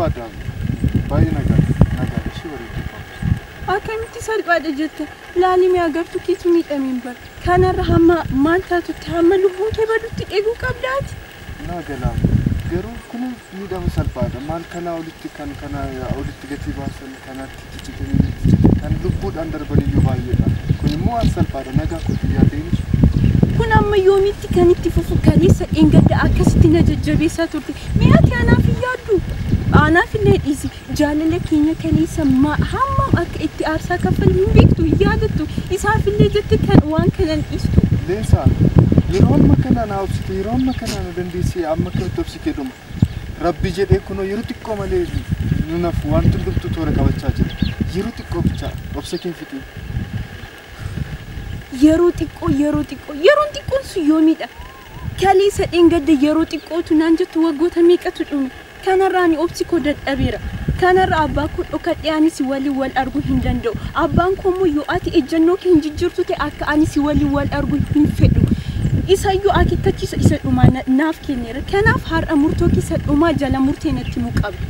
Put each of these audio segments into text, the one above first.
salphaadha. Baay'ee nagaa ishee walitti akkamitti salphaadha jette laalimi agartu kiitu miidhamiin bar kanarra hamma maal taatutti hamma lubbuun kee badutti eeguu qabdaati. Naagalaan garuu kun miidhama salphaadha. Maal kanaa olitti kana olitti gatii baasan kanatti ciccitanii kan lubbuudhaan darbaniyyuu baay'eedha. Kun immoo waan salphaadha. Nagaa kooti yaadeenis. Kun amma yoomitti kan itti fufu kaleessa dhingadda akkasitti na jajjabeessaa turte. Mi'aati anaaf yaaddu. Anaaf illee dhiisi. Jaalala keenya kaleessa hammam akka itti aarsaa kaffalli hin beektu yaadattu. Isaaf illee jetti kan waan kanan dhiistu. Leensaa yeroo amma kana na obsite yeroo amma kana na dandeessee amma kan obsite dhuma. Rabbi jedhee kunoo yeroo xiqqoo malee nunaaf waan hundumtu toora qabachaa jira. Yeroo xiqqoo bicha obsa kee fixi. Yeroo xiqqoon sun yoomidha. Kaleessa dhingadda yeroo xiqqootu naan jettu waggoota meeqatu dhume. Kanarraani obsi koo dadhabeera. Kanarra abbaa koo dhokadhee ani si waliin wal arguu hin danda'u. Abbaan koo immoo yoo ati ejjennoo kee hin jijjiirtu ta'e akka ani si waliin wal arguu hin fedhu. Isayyuu akeekkachiisa isa dhumaa naaf kenneera. Kanaaf har'a murtoo keessa dhumaa jala murtee natti himuu qabdu.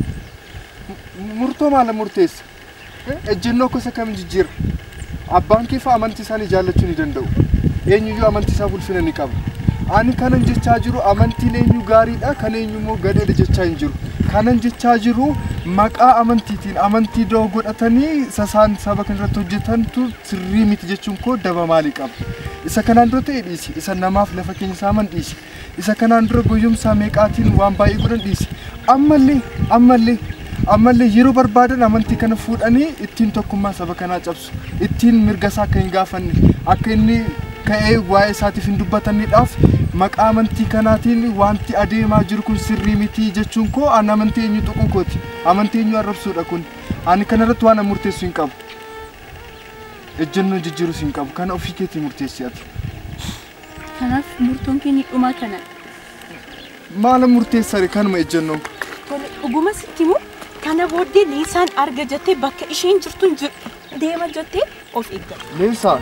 Murtoo maala murteessa? Ejjennoo gosa kam jijjiira? Abbaan kee fa amantii isaanii jaallachuu ni danda'u. Eenyuyyuu amantii isaa ulfina ni qaba. Ani kanan jechaa jiru amantiin eenyu gaariidha kan eenyu immoo gadeedha jechaa hin jiru. Kanan jechaa jiru maqaa amantiitiin amantii doo godhatanii sasaan saba kanarratti hojjetantu sirrii miti jechuun koo daba maalii qaba? Isa kanaan dura ta'e dhiisi. Isa namaaf lafa keenya saaman dhiisi. Isa kanaan dura goyyumsaa meeqaatiin waan baay'ee godhan dhiisi. Ammallee yeroo barbaadan amantii kana fuudhanii ittiin tokkummaa saba kanaa cabsu. Ittiin mirga isaa akka hin gaafanne akka inni ka'ee waa'ee isaatiif hin dubbatanidhaaf maqaa amantii kanaatiin wanti adeemaa jiru kun sirrii miti jechuun koo an amantii eenyu tuquu kooti. Amantii eenyu arrabsuudha kun. Ani kanarratti waan murteessu hin qabu. Ejjennoo jijjiirus hin qabu. Kana ofii keetii murteessi ati. Kanaaf murtoon kee ni dhumaa kana. Maala murteessare kanuma ejjennoon. Tole dhuguma sitti himu kana booddee Leensaan arga jettee bakka isheen jirtuun deema jettee of eeggata. Leensaa.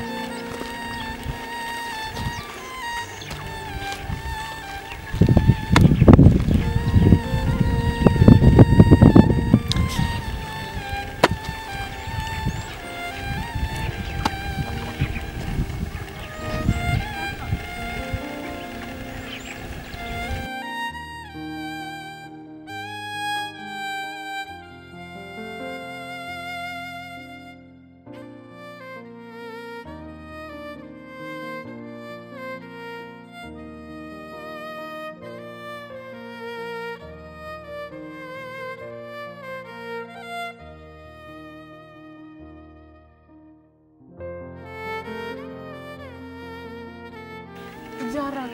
Jaarraa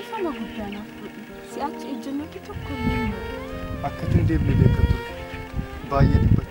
ifama guddaanaaf si'achi ejjennootti tokko illee akka ittiin deemnee beekatu baay'ee dhibba